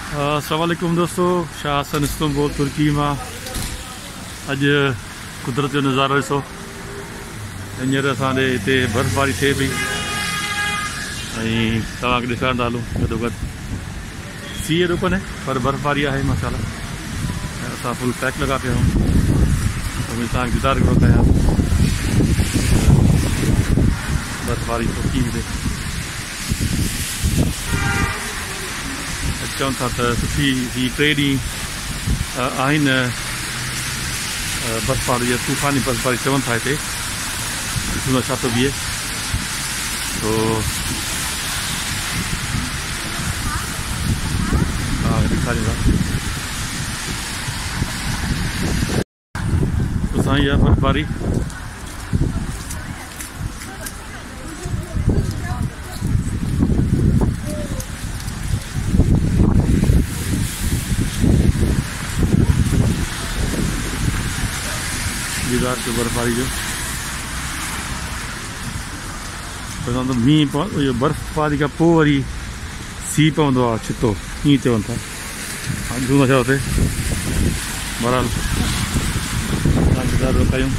अस्सलाम वालेकुम दोस्तों, शाह हसन इस्तांबुल तुर्की में अज कुदरत जो नज़ारो ॾिसो। हींअर असांजे हिते बर्फ़बारी थिए पई ऐं तव्हांखे ॾेखारींदा हलूं गॾोगॾु। सीउ एॾो कोन्हे पर बर्फ़बारी आहे माशाल्लाह। असां फुल पैक लॻा पिया आहियूं। तव्हांखे दीदार करो कयां बर्फ़बारी तुर्की में। चवन था त सुठी ही 3 ॾींहं आहिनि बर्फ़बारी या तूफ़ानी बर्फ़बारी चवन था हिते। ॾिसूं छा थो बीहे तो ॾेखारींदा तो साईं आहे बर्फ़बारी। दीदार जो बर्फ़बारी जो तो मींहुं बर्फ़बारी खां पोइ वरी सीउ पवंदो आहे छितो, ईअं चवनि था। ॾिसूं था छा हुते। बहरहाल दीदार कयूं।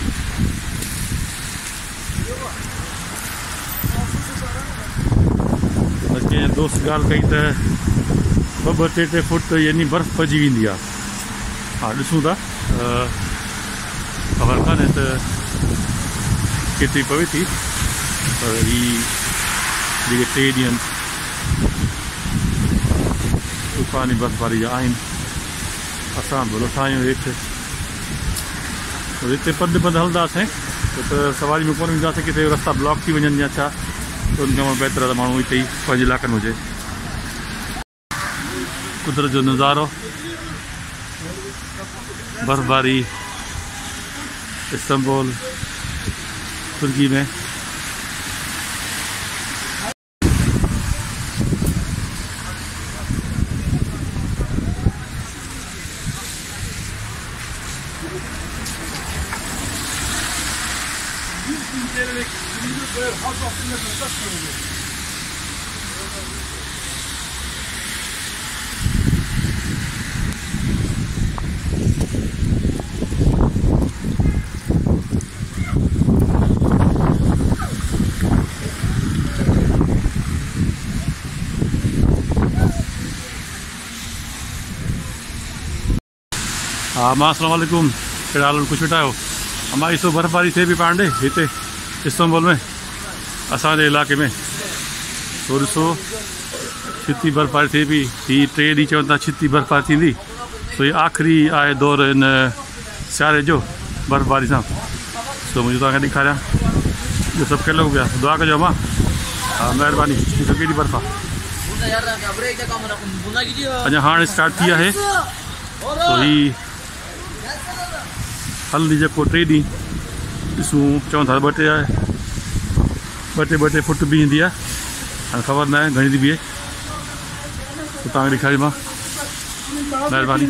कंहिं दोस्त ॻाल्हि कई त 2-3 फुट यानी बर्फ़ पइजी वेंदी आहे। हा ॾिसूं था, ख़बर कान्हे त केतिरी पवे थी, पर ही जेके 3 ॾींहं तूफ़ानी बर्फ़बारी जा आहिनि। असां बि लथा आहियूं हेठि, हिते पंधु हलंदासीं त सवारी में कोन वेंदासीं, किथे रस्ता ब्लॉक थी वञनि या छा, त उन खां बहितर आहे त माण्हू हिते ई पंहिंजे इलाइक़नि में हुजे। कुदरत जो नज़ारो, बर्फ़बारी इस्तांबुल तुर्की में। हाँ मां अस्सलाम वालेकुम, कहिड़ा हाल कुझु वेठा आहियो। हमारी ॾिसो बर्फ़बारी थिए पई पाण ॾे हिते इस्तांबुल में, असांजे इलाइक़े में। तो ॾिसो छिती बर्फ़बारी थिए पई। हीअ 3 ॾींहं चवनि था छिती बर्फ़बारी थींदी। तो ये आख़िरी आहे दौर हिन सियारे जो बर्फ़बारी सां। तो मुंहिंजो तव्हांखे ॾेखारियां, इहो सभु खेलो पिया। दुआ कजो मां। हा महिरबानी। ॾिसो केॾी बर्फ़ आहे। अञा हाणे स्टार्ट थी आहे। तो ही हल्दी जेको 3 ॾींहं ॾिसूं, चवनि था 2-3 फुट बि ईंदी आहे। हाणे ख़बर न आहे घणी थी बीहे। तो तव्हांखे ॾेखारी मां, महिरबानी।